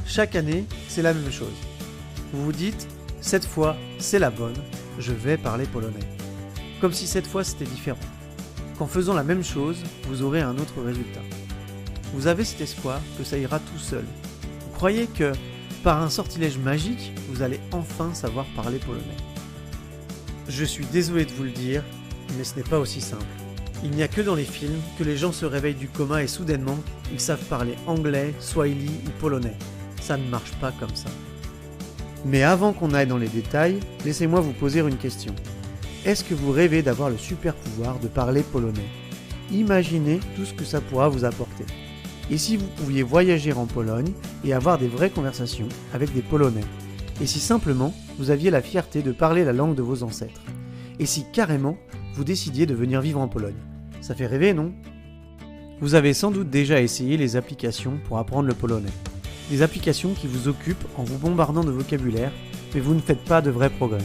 Chaque année, c'est la même chose. Vous vous dites, cette fois, c'est la bonne, je vais parler polonais. Comme si cette fois c'était différent. Qu'en faisant la même chose, vous aurez un autre résultat. Vous avez cet espoir que ça ira tout seul. Vous croyez que, par un sortilège magique, vous allez enfin savoir parler polonais. Je suis désolé de vous le dire, mais ce n'est pas aussi simple. Il n'y a que dans les films que les gens se réveillent du coma et soudainement, ils savent parler anglais, swahili ou polonais. Ça ne marche pas comme ça. Mais avant qu'on aille dans les détails, laissez-moi vous poser une question. Est-ce que vous rêvez d'avoir le super pouvoir de parler polonais ? Imaginez tout ce que ça pourra vous apporter. Et si vous pouviez voyager en Pologne et avoir des vraies conversations avec des Polonais ? Et si simplement vous aviez la fierté de parler la langue de vos ancêtres ? Et si carrément vous décidiez de venir vivre en Pologne ? Ça fait rêver, non ? Vous avez sans doute déjà essayé les applications pour apprendre le polonais. Des applications qui vous occupent en vous bombardant de vocabulaire, mais vous ne faites pas de vrais progrès.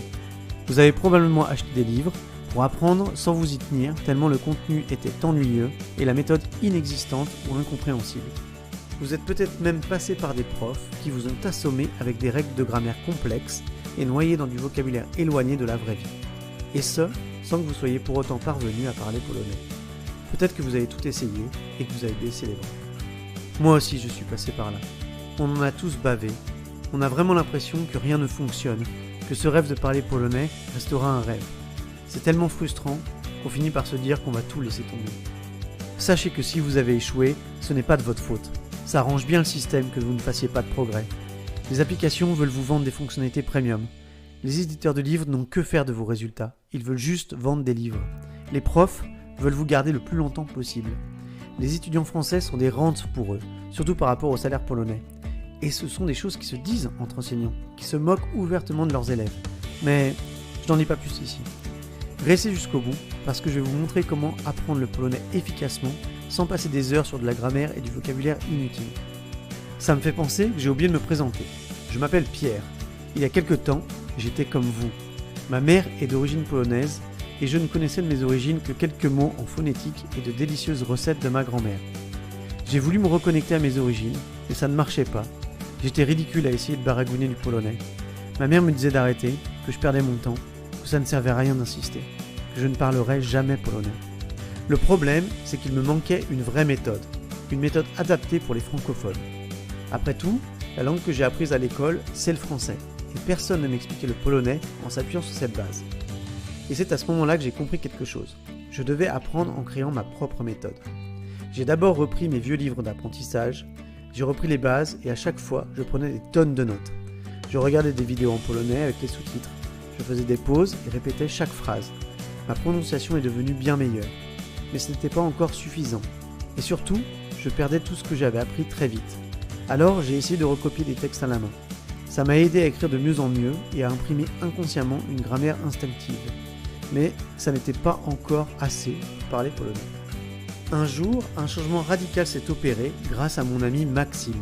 Vous avez probablement acheté des livres pour apprendre sans vous y tenir, tellement le contenu était ennuyeux et la méthode inexistante ou incompréhensible. Vous êtes peut-être même passé par des profs qui vous ont assommé avec des règles de grammaire complexes et noyé dans du vocabulaire éloigné de la vraie vie. Et ce, sans que vous soyez pour autant parvenu à parler polonais. Peut-être que vous avez tout essayé et que vous avez baissé les bras. Moi aussi je suis passé par là. On en a tous bavé. On a vraiment l'impression que rien ne fonctionne, que ce rêve de parler polonais restera un rêve. C'est tellement frustrant qu'on finit par se dire qu'on va tout laisser tomber. Sachez que si vous avez échoué, ce n'est pas de votre faute. Ça arrange bien le système que vous ne fassiez pas de progrès. Les applications veulent vous vendre des fonctionnalités premium. Les éditeurs de livres n'ont que faire de vos résultats. Ils veulent juste vendre des livres. Les profs veulent vous garder le plus longtemps possible. Les étudiants français sont des rentes pour eux, surtout par rapport au salaire polonais. Et ce sont des choses qui se disent entre enseignants, qui se moquent ouvertement de leurs élèves. Mais je n'en dis pas plus ici. Restez jusqu'au bout, parce que je vais vous montrer comment apprendre le polonais efficacement, sans passer des heures sur de la grammaire et du vocabulaire inutile. Ça me fait penser que j'ai oublié de me présenter. Je m'appelle Pierre. Il y a quelques temps, j'étais comme vous. Ma mère est d'origine polonaise, et je ne connaissais de mes origines que quelques mots en phonétique et de délicieuses recettes de ma grand-mère. J'ai voulu me reconnecter à mes origines, mais ça ne marchait pas. J'étais ridicule à essayer de baragouiner du polonais. Ma mère me disait d'arrêter, que je perdais mon temps, que ça ne servait à rien d'insister, que je ne parlerais jamais polonais. Le problème, c'est qu'il me manquait une vraie méthode, une méthode adaptée pour les francophones. Après tout, la langue que j'ai apprise à l'école, c'est le français, et personne ne m'expliquait le polonais en s'appuyant sur cette base. Et c'est à ce moment-là que j'ai compris quelque chose. Je devais apprendre en créant ma propre méthode. J'ai d'abord repris mes vieux livres d'apprentissage, j'ai repris les bases et à chaque fois, je prenais des tonnes de notes. Je regardais des vidéos en polonais avec les sous-titres. Je faisais des pauses et répétais chaque phrase. Ma prononciation est devenue bien meilleure. Mais ce n'était pas encore suffisant. Et surtout, je perdais tout ce que j'avais appris très vite. Alors, j'ai essayé de recopier des textes à la main. Ça m'a aidé à écrire de mieux en mieux et à imprimer inconsciemment une grammaire instinctive. Mais ça n'était pas encore assez pour parler polonais. Un jour, un changement radical s'est opéré grâce à mon ami Maxime.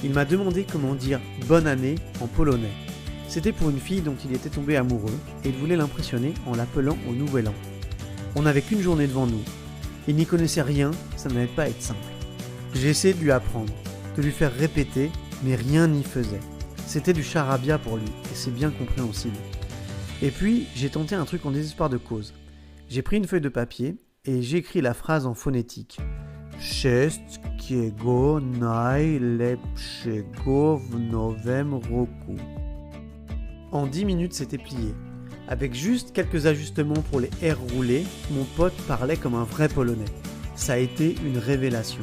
Il m'a demandé comment dire « bonne année » en polonais. C'était pour une fille dont il était tombé amoureux et il voulait l'impressionner en l'appelant au nouvel an. On n'avait qu'une journée devant nous. Il n'y connaissait rien, ça n'allait pas être simple. J'ai essayé de lui apprendre, de lui faire répéter, mais rien n'y faisait. C'était du charabia pour lui et c'est bien compréhensible. Et puis, j'ai tenté un truc en désespoir de cause. J'ai pris une feuille de papier et j'ai écrit la phrase en phonétique. Wszystkiego najlepszego w nowym roku. En 10 minutes, c'était plié. Avec juste quelques ajustements pour les R roulés, mon pote parlait comme un vrai polonais. Ça a été une révélation.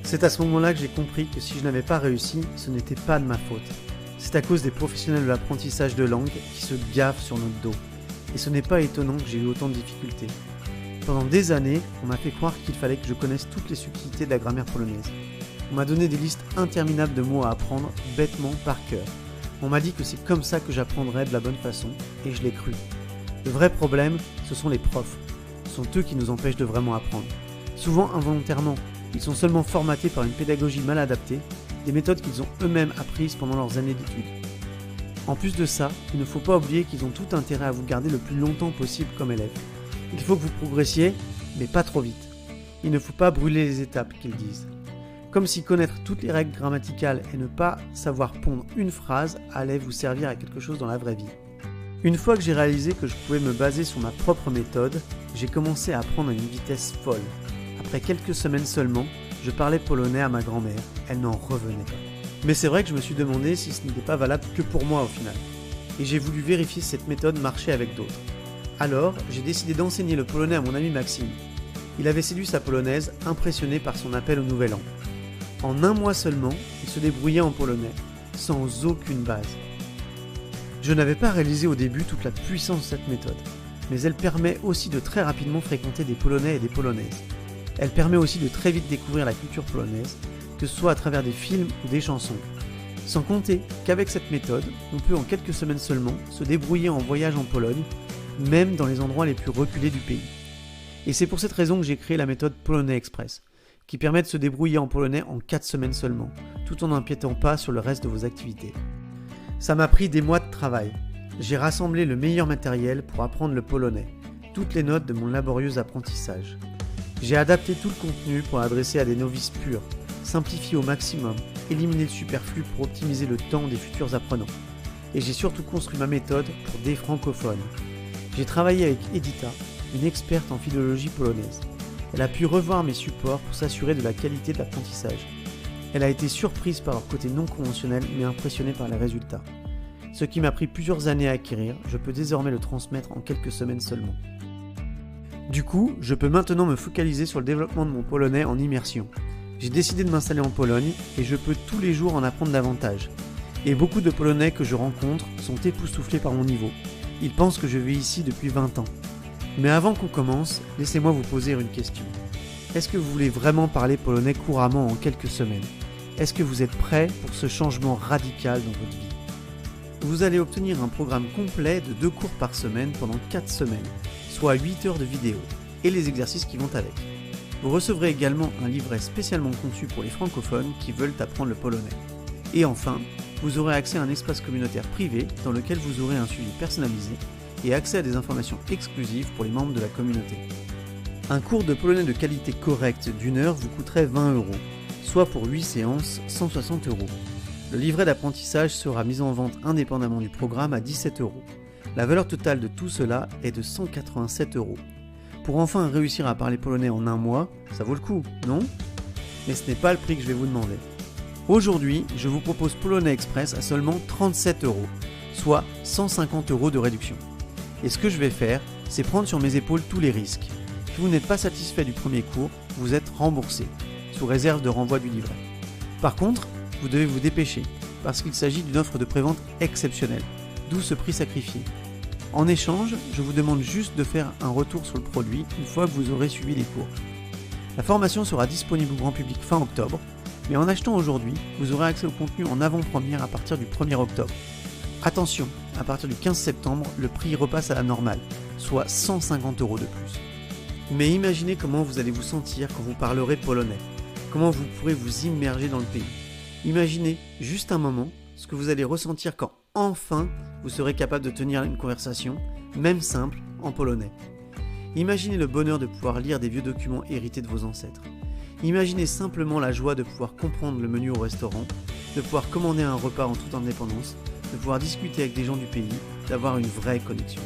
C'est à ce moment-là que j'ai compris que si je n'avais pas réussi, ce n'était pas de ma faute. C'est à cause des professionnels de l'apprentissage de langue qui se gaffent sur notre dos. Et ce n'est pas étonnant que j'ai eu autant de difficultés. Pendant des années, on m'a fait croire qu'il fallait que je connaisse toutes les subtilités de la grammaire polonaise. On m'a donné des listes interminables de mots à apprendre bêtement par cœur. On m'a dit que c'est comme ça que j'apprendrais de la bonne façon, et je l'ai cru. Le vrai problème, ce sont les profs. Ce sont eux qui nous empêchent de vraiment apprendre. Souvent involontairement, ils sont seulement formatés par une pédagogie mal adaptée, des méthodes qu'ils ont eux-mêmes apprises pendant leurs années d'études. En plus de ça, il ne faut pas oublier qu'ils ont tout intérêt à vous garder le plus longtemps possible comme élève. Il faut que vous progressiez, mais pas trop vite. Il ne faut pas brûler les étapes, qu'ils disent. Comme si connaître toutes les règles grammaticales et ne pas savoir pondre une phrase allait vous servir à quelque chose dans la vraie vie. Une fois que j'ai réalisé que je pouvais me baser sur ma propre méthode, j'ai commencé à apprendre à une vitesse folle. Après quelques semaines seulement, je parlais polonais à ma grand-mère, elle n'en revenait pas. Mais c'est vrai que je me suis demandé si ce n'était pas valable que pour moi au final. Et j'ai voulu vérifier si cette méthode marchait avec d'autres. Alors, j'ai décidé d'enseigner le polonais à mon ami Maxime. Il avait séduit sa polonaise, impressionné par son appel au nouvel an. En un mois seulement, il se débrouillait en polonais, sans aucune base. Je n'avais pas réalisé au début toute la puissance de cette méthode, mais elle permet aussi de très rapidement fréquenter des Polonais et des Polonaises. Elle permet aussi de très vite découvrir la culture polonaise, que ce soit à travers des films ou des chansons. Sans compter qu'avec cette méthode, on peut en quelques semaines seulement se débrouiller en voyage en Pologne, même dans les endroits les plus reculés du pays. Et c'est pour cette raison que j'ai créé la méthode Polonais Express, qui permet de se débrouiller en polonais en 4 semaines seulement, tout en n'empiétant pas sur le reste de vos activités. Ça m'a pris des mois de travail. J'ai rassemblé le meilleur matériel pour apprendre le polonais, toutes les notes de mon laborieux apprentissage. J'ai adapté tout le contenu pour l'adresser à des novices purs, simplifié au maximum, éliminé le superflu pour optimiser le temps des futurs apprenants. Et j'ai surtout construit ma méthode pour des francophones. J'ai travaillé avec Edita, une experte en philologie polonaise. Elle a pu revoir mes supports pour s'assurer de la qualité de l'apprentissage. Elle a été surprise par leur côté non conventionnel mais impressionnée par les résultats. Ce qui m'a pris plusieurs années à acquérir, je peux désormais le transmettre en quelques semaines seulement. Du coup, je peux maintenant me focaliser sur le développement de mon polonais en immersion. J'ai décidé de m'installer en Pologne et je peux tous les jours en apprendre davantage. Et beaucoup de Polonais que je rencontre sont époustouflés par mon niveau. Ils pensent que je vis ici depuis 20 ans. Mais avant qu'on commence, laissez-moi vous poser une question. Est-ce que vous voulez vraiment parler polonais couramment en quelques semaines ? Est-ce que vous êtes prêt pour ce changement radical dans votre vie ? Vous allez obtenir un programme complet de 2 cours par semaine pendant 4 semaines, soit 8 heures de vidéo, et les exercices qui vont avec. Vous recevrez également un livret spécialement conçu pour les francophones qui veulent apprendre le polonais. Et enfin, vous aurez accès à un espace communautaire privé dans lequel vous aurez un suivi personnalisé et accès à des informations exclusives pour les membres de la communauté. Un cours de polonais de qualité correcte d'1 heure vous coûterait 20 €, soit pour 8 séances 160 €. Le livret d'apprentissage sera mis en vente indépendamment du programme à 17 €. La valeur totale de tout cela est de 187 €. Pour enfin réussir à parler polonais en un mois, ça vaut le coup, non ? Mais ce n'est pas le prix que je vais vous demander. Aujourd'hui, je vous propose Polonais Express à seulement 37 €, soit 150 € de réduction. Et ce que je vais faire, c'est prendre sur mes épaules tous les risques. Si vous n'êtes pas satisfait du premier cours, vous êtes remboursé, sous réserve de renvoi du livret. Par contre, vous devez vous dépêcher, parce qu'il s'agit d'une offre de prévente exceptionnelle, d'où ce prix sacrifié. En échange, je vous demande juste de faire un retour sur le produit une fois que vous aurez suivi les cours. La formation sera disponible au grand public fin octobre, mais en achetant aujourd'hui, vous aurez accès au contenu en avant-première à partir du 1er octobre. Attention, à partir du 15 septembre, le prix repasse à la normale, soit 150 € de plus. Mais imaginez comment vous allez vous sentir quand vous parlerez polonais, comment vous pourrez vous immerger dans le pays. Imaginez juste un moment ce que vous allez ressentir quand enfin vous serez capable de tenir une conversation, même simple, en polonais. Imaginez le bonheur de pouvoir lire des vieux documents hérités de vos ancêtres. Imaginez simplement la joie de pouvoir comprendre le menu au restaurant, de pouvoir commander un repas en toute indépendance, de pouvoir discuter avec des gens du pays, d'avoir une vraie connexion.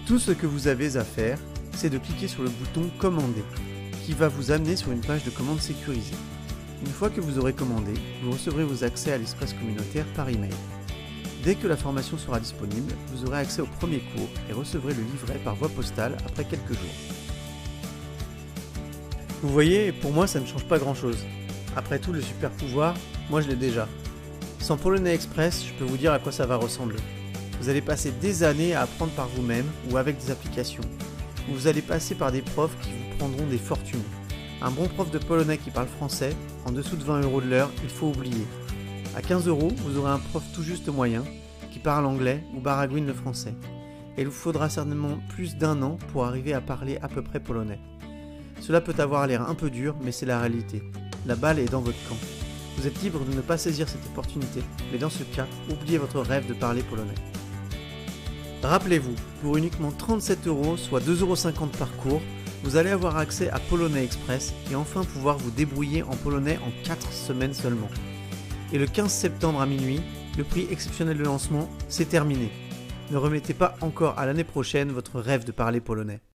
Tout ce que vous avez à faire, c'est de cliquer sur le bouton « Commander » qui va vous amener sur une page de commande sécurisée. Une fois que vous aurez commandé, vous recevrez vos accès à l'espace communautaire par email. Dès que la formation sera disponible, vous aurez accès au premier cours et recevrez le livret par voie postale après quelques jours. Vous voyez, pour moi ça ne change pas grand chose. Après tout, le super pouvoir, moi je l'ai déjà. Sans Polonais Express, je peux vous dire à quoi ça va ressembler. Vous allez passer des années à apprendre par vous-même ou avec des applications. Vous allez passer par des profs qui vous prendront des fortunes. Un bon prof de polonais qui parle français, en dessous de 20 € de l'heure, il faut oublier. À 15 €, vous aurez un prof tout juste moyen, qui parle anglais ou baragouine le français. Et il vous faudra certainement plus d'1 an pour arriver à parler à peu près polonais. Cela peut avoir l'air un peu dur, mais c'est la réalité. La balle est dans votre camp. Vous êtes libre de ne pas saisir cette opportunité, mais dans ce cas, oubliez votre rêve de parler polonais. Rappelez-vous, pour uniquement 37 €, soit 2,50 € par cours, vous allez avoir accès à Polonais Express et enfin pouvoir vous débrouiller en polonais en 4 semaines seulement. Et le 15 septembre à minuit, le prix exceptionnel de lancement, c'est terminé. Ne remettez pas encore à l'année prochaine votre rêve de parler polonais.